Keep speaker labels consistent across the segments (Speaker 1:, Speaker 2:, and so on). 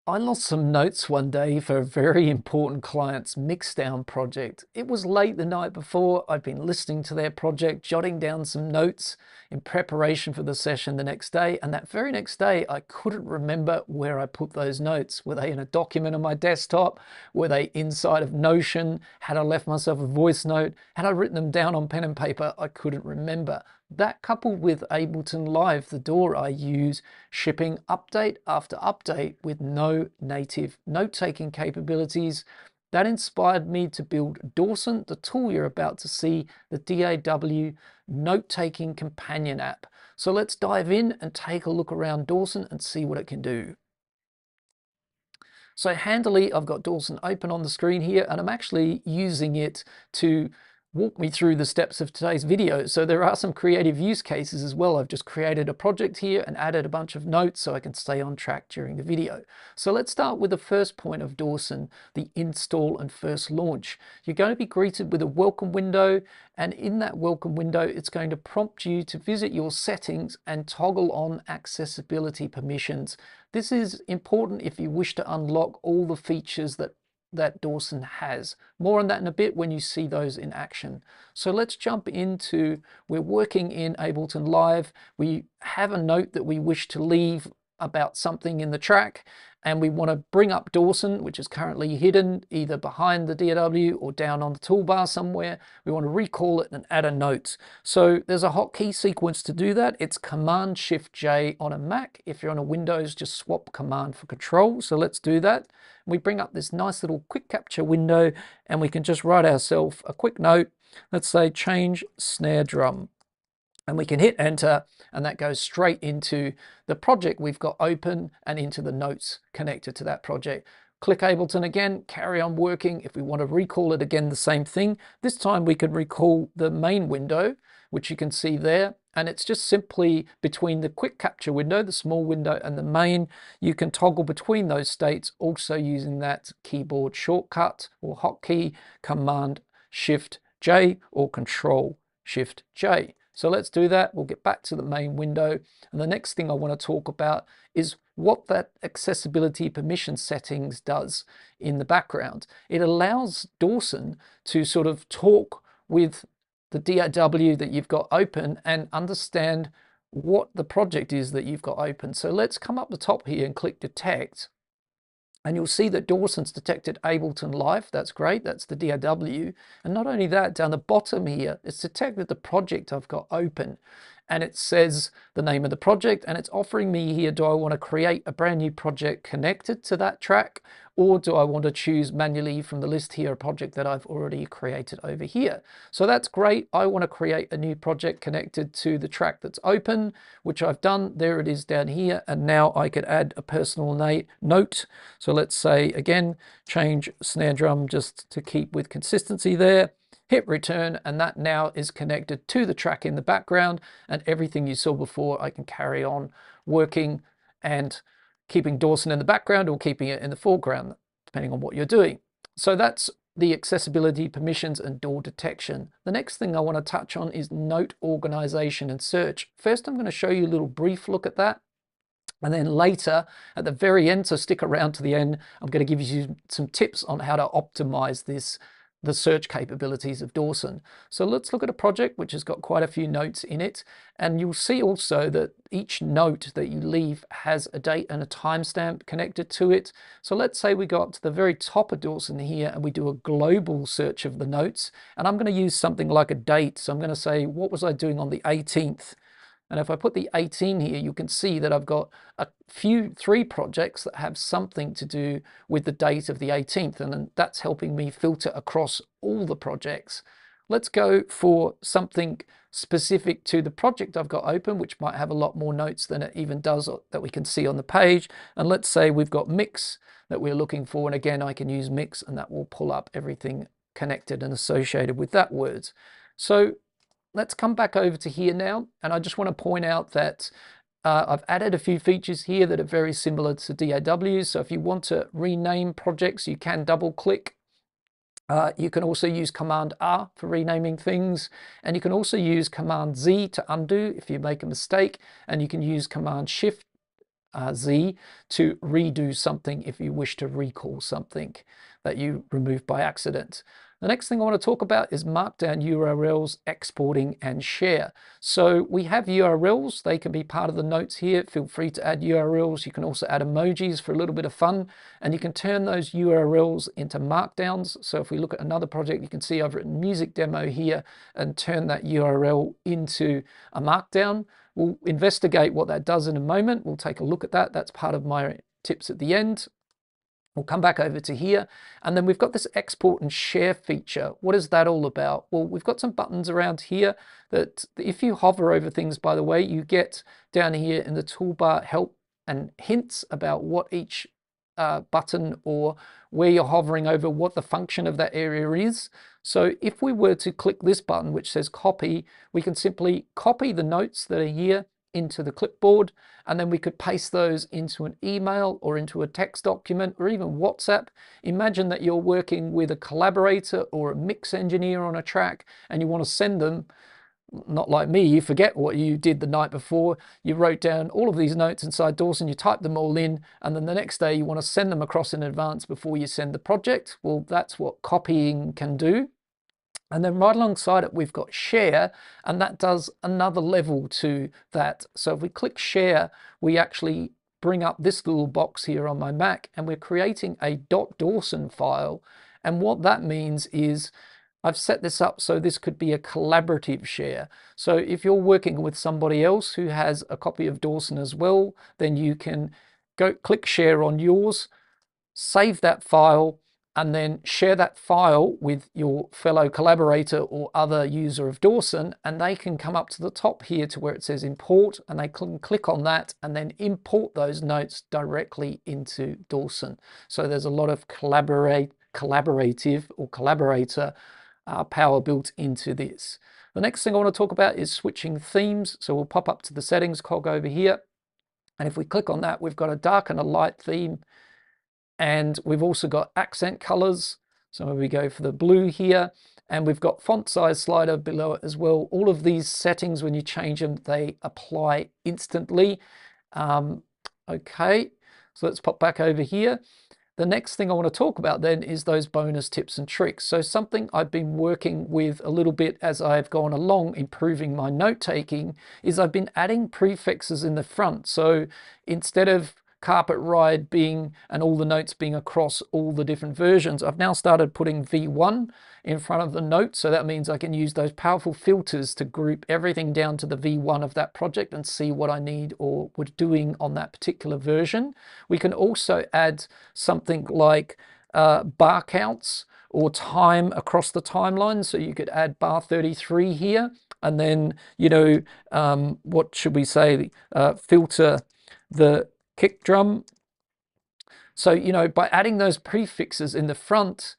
Speaker 1: I lost some notes one day for a very important client's mixdown project. It was late the night before. I'd been listening to their project, jotting down some notes in preparation for the session the next day. And that very next day, I couldn't remember where I put those notes. Were they in a document on my desktop? Were they inside of Notion? Had I left myself a voice note? Had I written them down on pen and paper? I couldn't remember. That, coupled with Ableton Live, the DAW I use, shipping update after update with no native note-taking capabilities, that inspired me to build Dawson, the tool you're about to see, the DAW note-taking companion app. So let's dive in and take a look around Dawson and see what it can do. So handily, I've got Dawson open on the screen here, and I'm actually using it to walk me through the steps of today's video. So there are some creative use cases as well. I've just created a project here and added a bunch of notes so I can stay on track during the video. So let's start with the first point of Dawson, the install and first launch. You're going to be greeted with a welcome window, and in that welcome window, it's going to prompt you to visit your settings and toggle on accessibility permissions. This is important if you wish to unlock all the features that Dawson has. More on that in a bit when you see those in action. So let's jump into, we're working in Ableton Live. We have a note that we wish to leave about something in the track, and we want to bring up Dawson, which is currently hidden either behind the DAW or down on the toolbar somewhere. We want to recall it and add a note. So there's a hotkey sequence to do that. It's Command-Shift-J on a Mac. If you're on a Windows, just swap Command for Control. So let's do that. We bring up this nice little quick capture window, and we can just write ourselves a quick note. Let's say change snare drum, and we can hit enter, and that goes straight into the project we've got open and into the notes connected to that project. Click Ableton again, carry on working. If we want to recall it again, the same thing. This time we can recall the main window, which you can see there, and it's just simply between the quick capture window, the small window, and the main. You can toggle between those states also using that keyboard shortcut or hotkey, Command Shift J or Control Shift J. So let's do that. We'll get back to the main window. And the next thing I want to talk about is what that accessibility permission settings does in the background. It allows Dawson to sort of talk with the DAW that you've got open and understand what the project is that you've got open. So let's come up the top here and click detect. And you'll see that Dawson's detected Ableton Live. That's great. That's the DAW. And not only that, down the bottom here, it's detected the project I've got open. And it says the name of the project, and it's offering me here, do I want to create a brand new project connected to that track, or do I want to choose manually from the list here a project that I've already created over here? So that's great. I want to create a new project connected to the track that's open, which I've done. There it is down here. And now I could add a personal note. So let's say again, change snare drum just to keep with consistency there. Hit return, and that now is connected to the track in the background, and everything you saw before I can carry on working and keeping Dawson in the background or keeping it in the foreground, depending on what you're doing. So that's the accessibility permissions and DAW detection. The next thing I want to touch on is note organization and search. First, I'm going to show you a little brief look at that. And then later, at the very end, so stick around to the end, I'm going to give you some tips on how to optimize the search capabilities of Dawson. So let's look at a project which has got quite a few notes in it. And you'll see also that each note that you leave has a date and a timestamp connected to it. So let's say we go up to the very top of Dawson here and we do a global search of the notes. And I'm going to use something like a date. So I'm going to say, what was I doing on the 18th? And if I put the 18 here, you can see that I've got three projects that have something to do with the date of the 18th. And that's helping me filter across all the projects. Let's go for something specific to the project I've got open, which might have a lot more notes than it even does that we can see on the page. And let's say we've got mix that we're looking for. And again, I can use mix and that will pull up everything connected and associated with that word. So let's come back over to here now, and I just want to point out that I've added a few features here that are very similar to DAWs. So if you want to rename projects, you can double click. You can also use Command R for renaming things, and you can also use Command Z to undo if you make a mistake, and you can use Command Shift Z to redo something if you wish to recall something that you removed by accident. The next thing I want to talk about is Markdown URLs, exporting and share. So we have URLs, they can be part of the notes here. Feel free to add URLs. You can also add emojis for a little bit of fun, and you can turn those URLs into markdowns. So if we look at another project, you can see over at music demo here and turn that URL into a markdown. We'll investigate what that does in a moment. We'll take a look at that. That's part of my tips at the end. We'll come back over to here, and then we've got this export and share feature. What is that all about? Well, we've got some buttons around here that if you hover over things, by the way, you get down here in the toolbar help and hints about what each button or where you're hovering over, what the function of that area is. So if we were to click this button, which says copy, we can simply copy the notes that are here into the clipboard, and then we could paste those into an email or into a text document or even WhatsApp. Imagine that you're working with a collaborator or a mix engineer on a track and you want to send them, not like me, you forget what you did the night before, you wrote down all of these notes inside Dawson, you type them all in, and then the next day you want to send them across in advance before you send the project. Well, that's what copying can do. And then right alongside it, we've got share, and that does another level to that. So if we click share, we actually bring up this little box here on my Mac, and we're creating a .dawson file. And what that means is I've set this up so this could be a collaborative share. So if you're working with somebody else who has a copy of Dawson as well, then you can go click share on yours, save that file, and then share that file with your fellow collaborator or other user of Dawson, and they can come up to the top here to where it says import, and they can click on that and then import those notes directly into Dawson. So there's a lot of collaborative or collaborator power built into this. The next thing I want to talk about is switching themes. So we'll pop up to the settings cog over here, and if we click on that, we've got a dark and a light theme. And we've also got accent colors. So we go for the blue here, and we've got font size slider below it as well. All of these settings, when you change them, they apply instantly. Okay, so let's pop back over here. The next thing I want to talk about then is those bonus tips and tricks. So something I've been working with a little bit as I've gone along, improving my note taking, is I've been adding prefixes in the front. So instead of carpet ride being and all the notes being across all the different versions, I've now started putting V1 in front of the note. So that means I can use those powerful filters to group everything down to the V1 of that project and see what I need or was doing on that particular version. We can also add something like bar counts or time across the timeline. So you could add bar 33 here, and then, you know, what should we say, filter the kick drum. So, you know, by adding those prefixes in the front,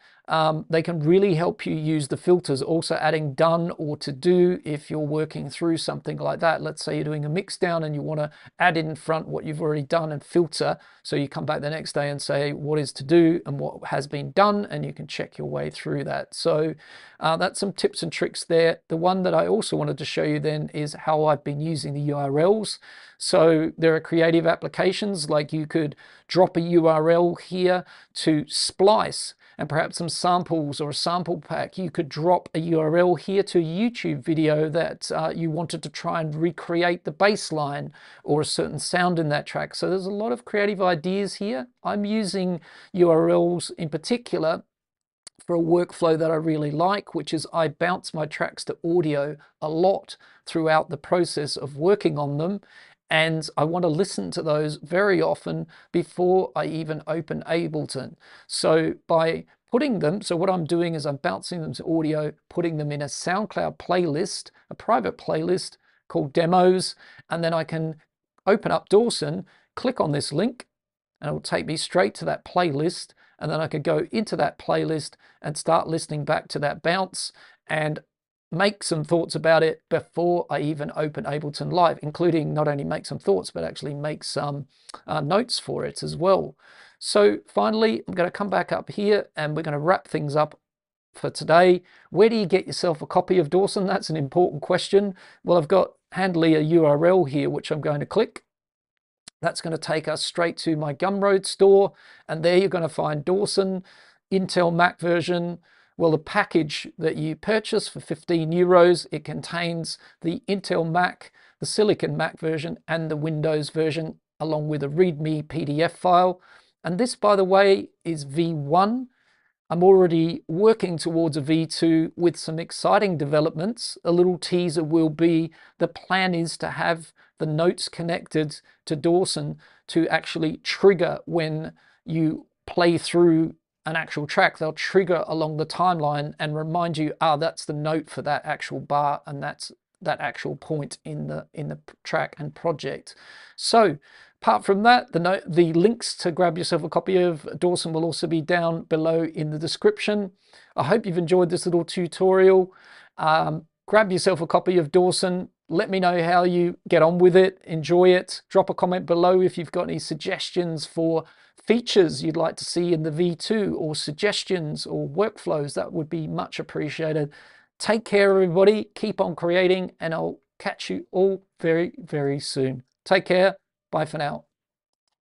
Speaker 1: they can really help you use the filters. Also adding done or to do if you're working through something like that. Let's say you're doing a mix down and you want to add in front what you've already done and filter. So you come back the next day and say what is to do and what has been done, and you can check your way through that. So that's some tips and tricks there. The one that I also wanted to show you then is how I've been using the URLs. So there are creative applications, like you could drop a URL here to splice and perhaps some samples or a sample pack. You could drop a URL here to a YouTube video that you wanted to try and recreate the bass line or a certain sound in that track. So there's a lot of creative ideas here. I'm using URLs in particular for a workflow that I really like, which is I bounce my tracks to audio a lot throughout the process of working on them. And I want to listen to those very often before I even open Ableton. So by putting them, so what I'm doing is I'm bouncing them to audio, putting them in a SoundCloud playlist, a private playlist called demos, and then I can open up Dawson, click on this link, and it will take me straight to that playlist. And then I could go into that playlist and start listening back to that bounce and make some thoughts about it before I even open Ableton Live, including not only make some thoughts, but actually make some notes for it as well. So finally, I'm going to come back up here and we're going to wrap things up for today. Where do you get yourself a copy of Dawson? That's an important question. Well, I've got handily a URL here, which I'm going to click. That's going to take us straight to my Gumroad store, and there you're going to find Dawson, Intel Mac version. Well, the package that you purchase for 15 euros, it contains the Intel Mac, the Silicon Mac version, and the Windows version, along with a README PDF file. And this, by the way, is V1. I'm already working towards a V2 with some exciting developments. A little teaser will be, the plan is to have the notes connected to Dawson to actually trigger when you play through an actual track. They'll trigger along the timeline and remind you, that's the note for that actual bar, and that's that actual point in the track and project. So apart from that, the links to grab yourself a copy of Dawson will also be down below in the description. I hope you've enjoyed this little tutorial. Grab yourself a copy of Dawson. Let me know how you get on with it. Enjoy it. Drop a comment below if you've got any suggestions for features you'd like to see in the V2, or suggestions or workflows. That would be much appreciated. Take care, everybody. Keep on creating, and I'll catch you all very, very soon. Take care. Bye for now.